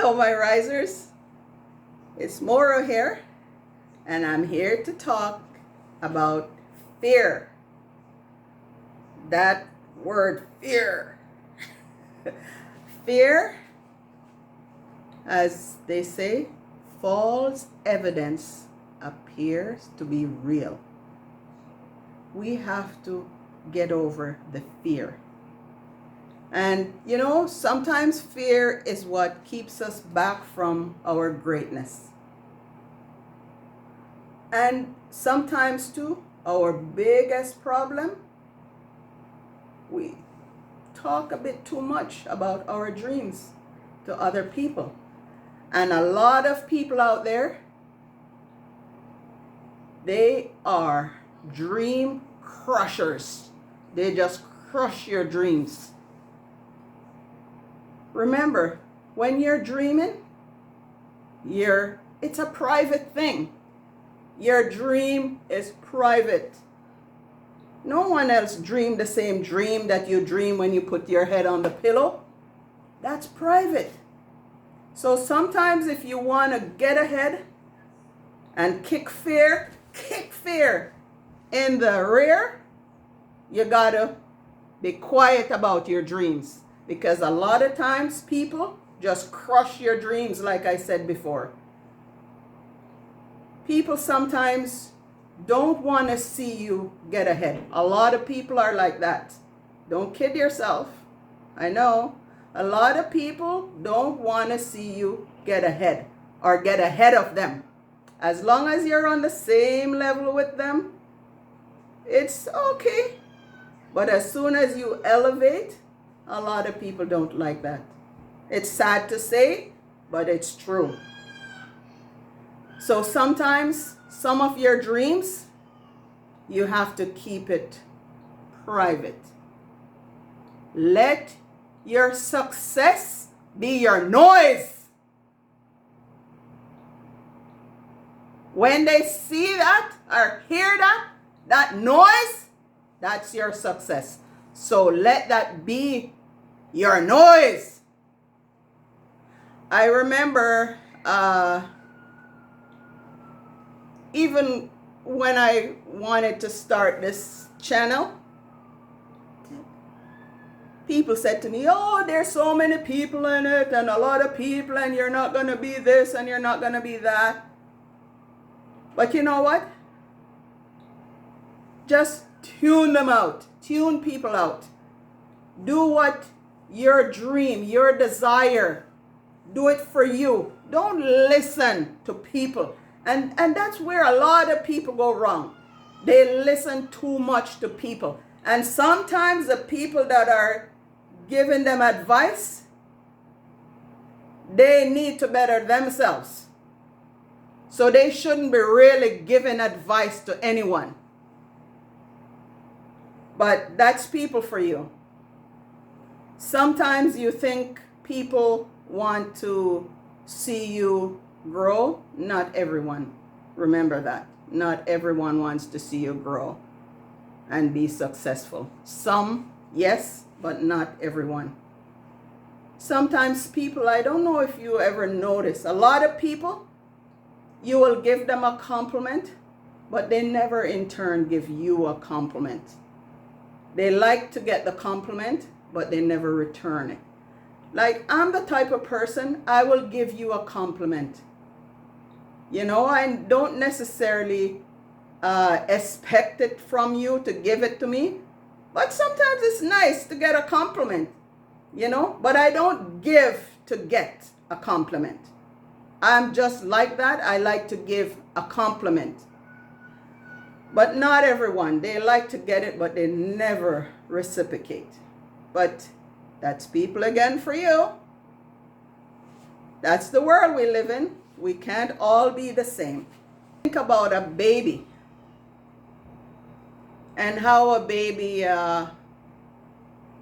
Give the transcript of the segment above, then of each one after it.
Hello, my risers. It's Moro here, and I'm here to talk about fear. That word, fear. Fear, as they say, false evidence appears to be real. We have to get over the fear. And sometimes fear is what keeps us back from our greatness. And sometimes too, our biggest problem, we talk a bit too much about our dreams to other people. And a lot of people out there, they are dream crushers. They just crush your dreams. Remember, when you're dreaming, it's a private thing. Your dream is private. No one else dreamed the same dream that you dream when you put your head on the pillow. That's private. So sometimes if you want to get ahead and kick fear in the rear, you gotta be quiet about your dreams. Because a lot of times people just crush your dreams, like I said before. People sometimes don't want to see you get ahead. A lot of people are like that. Don't kid yourself. I know. A lot of people don't want to see you get ahead or get ahead of them. As long as you're on the same level with them, it's okay. But as soon as you elevate, a lot of people don't like that. It's sad to say, but it's true. So sometimes some of your dreams, you have to keep it private. Let your success be your noise. When they see that or hear that noise, that's your success. So let that be your noise. I remember even when I wanted to start this channel, people said to me, oh, there's so many people in it and a lot of people and you're not going to be this and you're not going to be that. But you know what? Just tune them out. Tune people out. Do what your dream, your desire, do it for you. Don't listen to people. And that's where a lot of people go wrong. They listen too much to people. And sometimes the people that are giving them advice, they need to better themselves. So they shouldn't be really giving advice to anyone. But that's people for you. Sometimes you think people want to see you grow. Not everyone. Remember that. Not everyone wants to see you grow and be successful. Some, yes, but not everyone. Sometimes people, I don't know if you ever notice, a lot of people, you will give them a compliment, but they never in turn give you a compliment. They like to get the compliment, but they never return it. Like, I'm the type of person, I will give you a compliment. I don't necessarily expect it from you to give it to me. But sometimes it's nice to get a compliment, But I don't give to get a compliment. I'm just like that. I like to give a compliment. But not everyone. They like to get it, but they never reciprocate. But that's people again for you. That's the world we live in. We can't all be the same. Think about a baby and how a baby,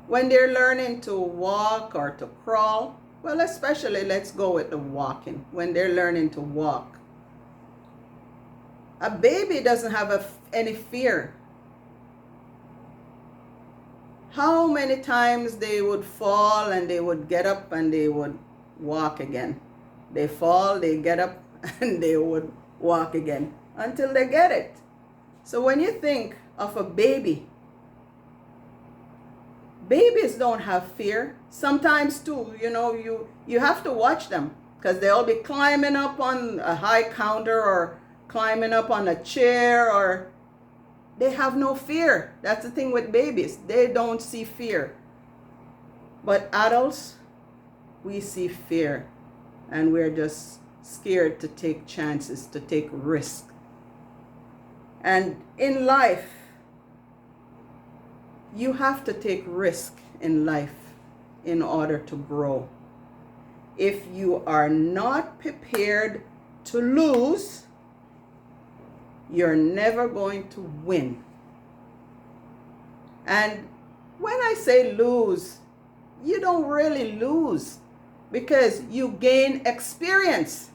when they're learning to walk or to crawl, well, especially let's go with the walking. When they're learning to walk, a baby doesn't have any fear. how many times they would fall and they would get up and they would walk again. They fall, they get up, and they would walk again until they get it. So when you think of a baby, babies don't have fear. Sometimes too, you have to watch them because they'll be climbing up on a high counter or climbing up on a chair, or they have no fear. That's the thing with babies. They don't see fear. But adults, we see fear, and we're just scared to take chances, to take risks. And in life, you have to take risk in life in order to grow. If you are not prepared to lose, you're never going to win. And when I say lose, you don't really lose because you gain experience.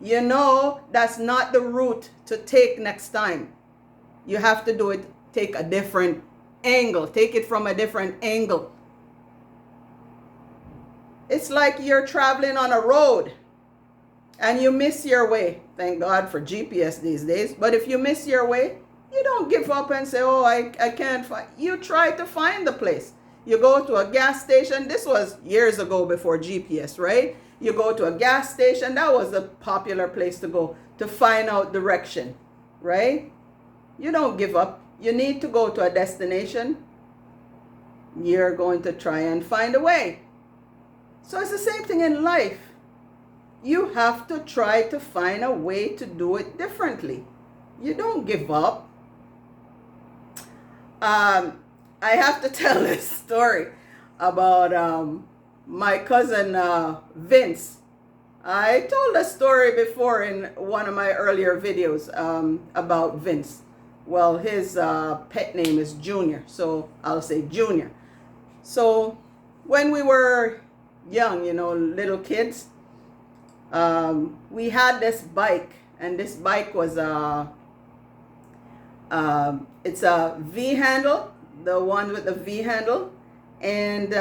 You know that's not the route to take next time. You have to do it, take a different angle, take it from a different angle. It's like you're traveling on a road and you miss your way. Thank God for GPS these days. But if you miss your way, you don't give up and say, oh, I can't find. You try to find the place. You go to a gas station. This was years ago before GPS, right? You go to a gas station. That was a popular place to go to find out direction, right? You don't give up. You need to go to a destination. You're going to try and find a way. So it's the same thing in life. You have to try to find a way to do it differently. You don't give up. I have to tell this story about my cousin Vince. I told a story before in one of my earlier videos about Vince. Well, his pet name is Junior, so I'll say Junior. So when we were young, little kids, we had this bike, and this bike was it's a V handle, the one with the V handle, and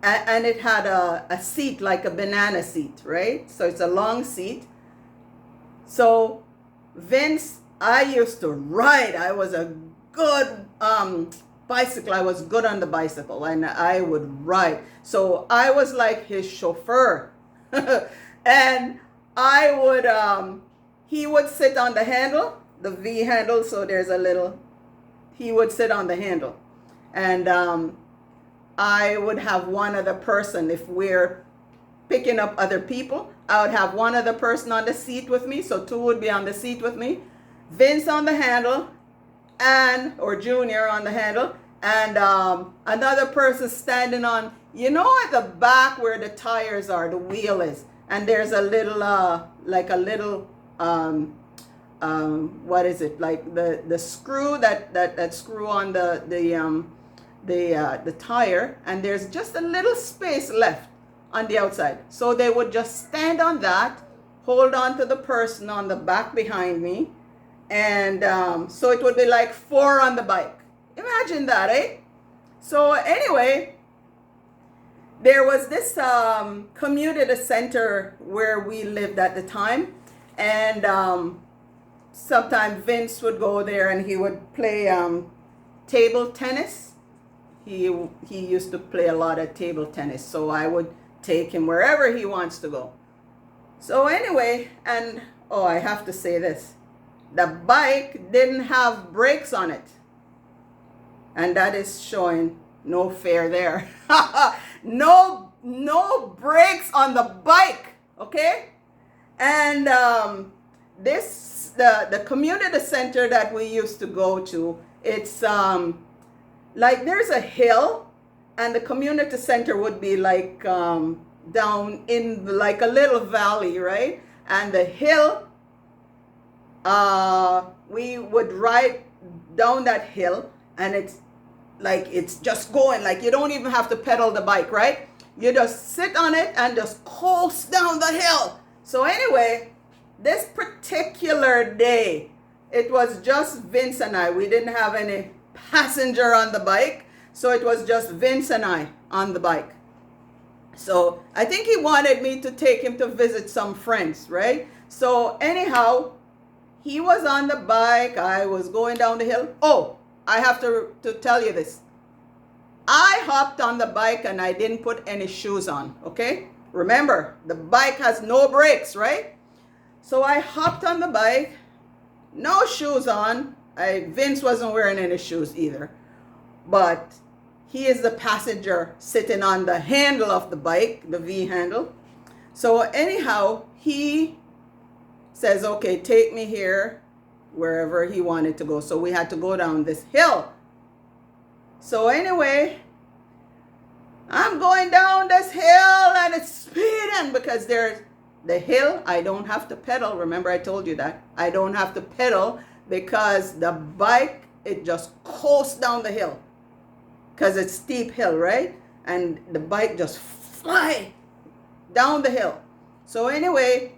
and it had a seat like a banana seat, right? So it's a long seat. So Vince, I used to ride. I was a good bicycle. I was good on the bicycle, and I would ride. So I was like his chauffeur. And I would he would sit on the handle, the V handle, so there's a little, he would sit on the handle. And I would have one other person. If we're picking up other people, I would have one other person on the seat with me, so two would be on the seat with me. Vince on the handle, or Junior on the handle, and another person standing on, at the back where the tires are, the wheel is, and there's a little, what is it, like the screw that screw on the tire, and there's just a little space left on the outside. So they would just stand on that, hold on to the person on the back behind me, and so it would be like 4 on the bike. Imagine that, eh? So anyway, there was this community center where we lived at the time, and sometimes Vince would go there and he would play table tennis. He used to play a lot of table tennis, so I would take him wherever he wants to go. So anyway, and I have to say this, the bike didn't have brakes on it, and that is showing no fair there. no brakes on the bike, okay? And the community center that we used to go to, it's like there's a hill, and the community center would be like down in like a little valley, right? And the hill, we would ride down that hill, and it's just going, like you don't even have to pedal the bike, right? You just sit on it and just coast down the hill. So anyway, this particular day, it was just Vince and I. We didn't have any passenger on the bike, so it was just Vince and I on the bike. So I think he wanted me to take him to visit some friends, right? So anyhow, he was on the bike. I was going down the hill. Oh, I have to tell you this. I hopped on the bike and I didn't put any shoes on, okay? Remember, the bike has no brakes, right? So I hopped on the bike, no shoes on. Vince wasn't wearing any shoes either. But he is the passenger sitting on the handle of the bike, the V handle. So anyhow, he says, okay, take me here, wherever he wanted to go. So we had to go down this hill. So anyway, I'm going down this hill and it's speeding because there's the hill. I don't have to pedal. Remember I told you that. I don't have to pedal because the bike, it just coasts down the hill because it's steep hill, right? And the bike just fly down the hill. So anyway,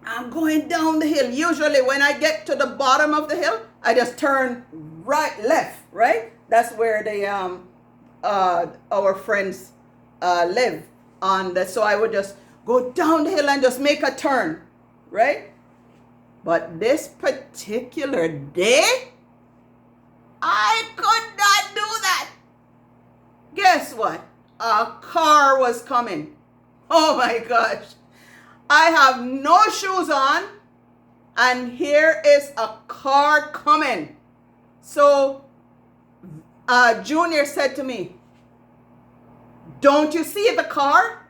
I'm going down the hill. Usually when I get to the bottom of the hill, I just turn left, right? That's where the our friends live on that. So I would just go down the hill and just make a turn, right? But this particular day, I could not do that. Guess what? A car was coming. Oh my gosh. I have no shoes on, and here is a car coming. So Junior said to me, don't you see the car?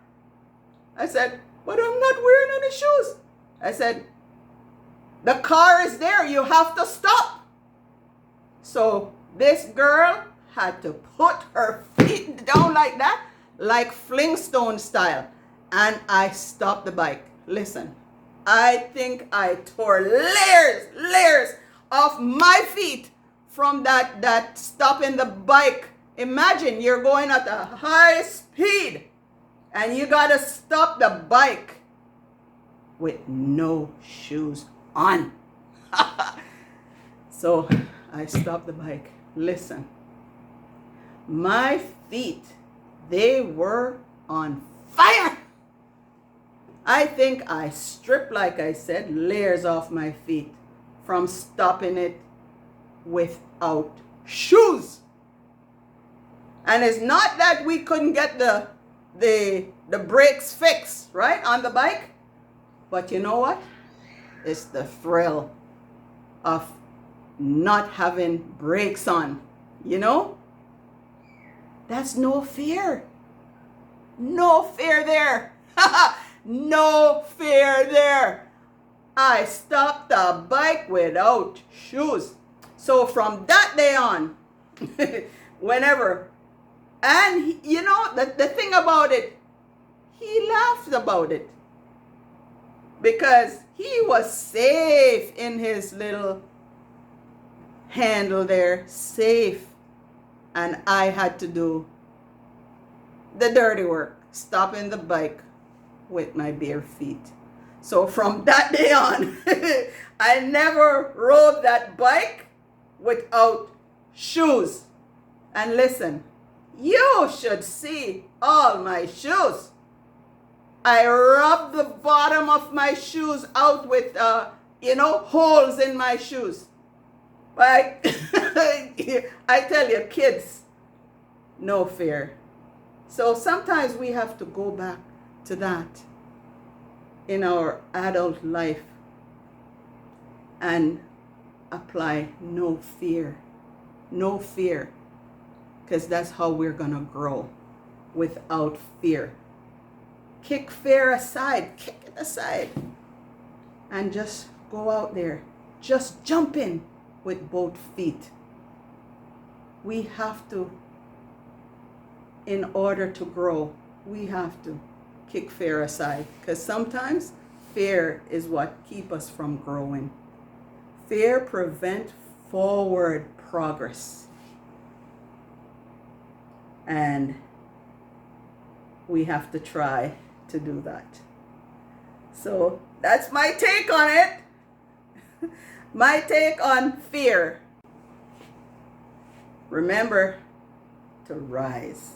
I said, but I'm not wearing any shoes. I said, the car is there. You have to stop. So this girl had to put her feet down like that, like Flintstone style. And I stopped the bike. Listen, I think I tore layers off my feet from that stopping the bike. Imagine you're going at a high speed and you gotta stop the bike with no shoes on. So I stopped the bike. Listen, my feet, they were on fire. I think I stripped, like I said, layers off my feet from stopping it without shoes. And it's not that we couldn't get the brakes fixed, right, on the bike. But you know what? It's the thrill of not having brakes on, you know? That's no fear. No fear there. No fear there. I stopped the bike without shoes. So from that day on, whenever, and you know, the thing about it, he laughed about it because he was safe in his little handle there, safe. And I had to do the dirty work, stopping the bike with my bare feet. So from that day on, I never rode that bike without shoes. And listen, you should see all my shoes. I rubbed the bottom of my shoes out with, holes in my shoes. But I tell you, kids, no fear. So sometimes we have to go back to that in our adult life and apply no fear. No fear. Because that's how we're going to grow, without fear. Kick fear aside. Kick it aside. And just go out there. Just jump in with both feet. We have to, in order to grow, we have to kick fear aside. Because sometimes fear is what keeps us from growing. Fear prevents forward progress. And we have to try to do that. So that's my take on it. My take on fear. Remember to rise.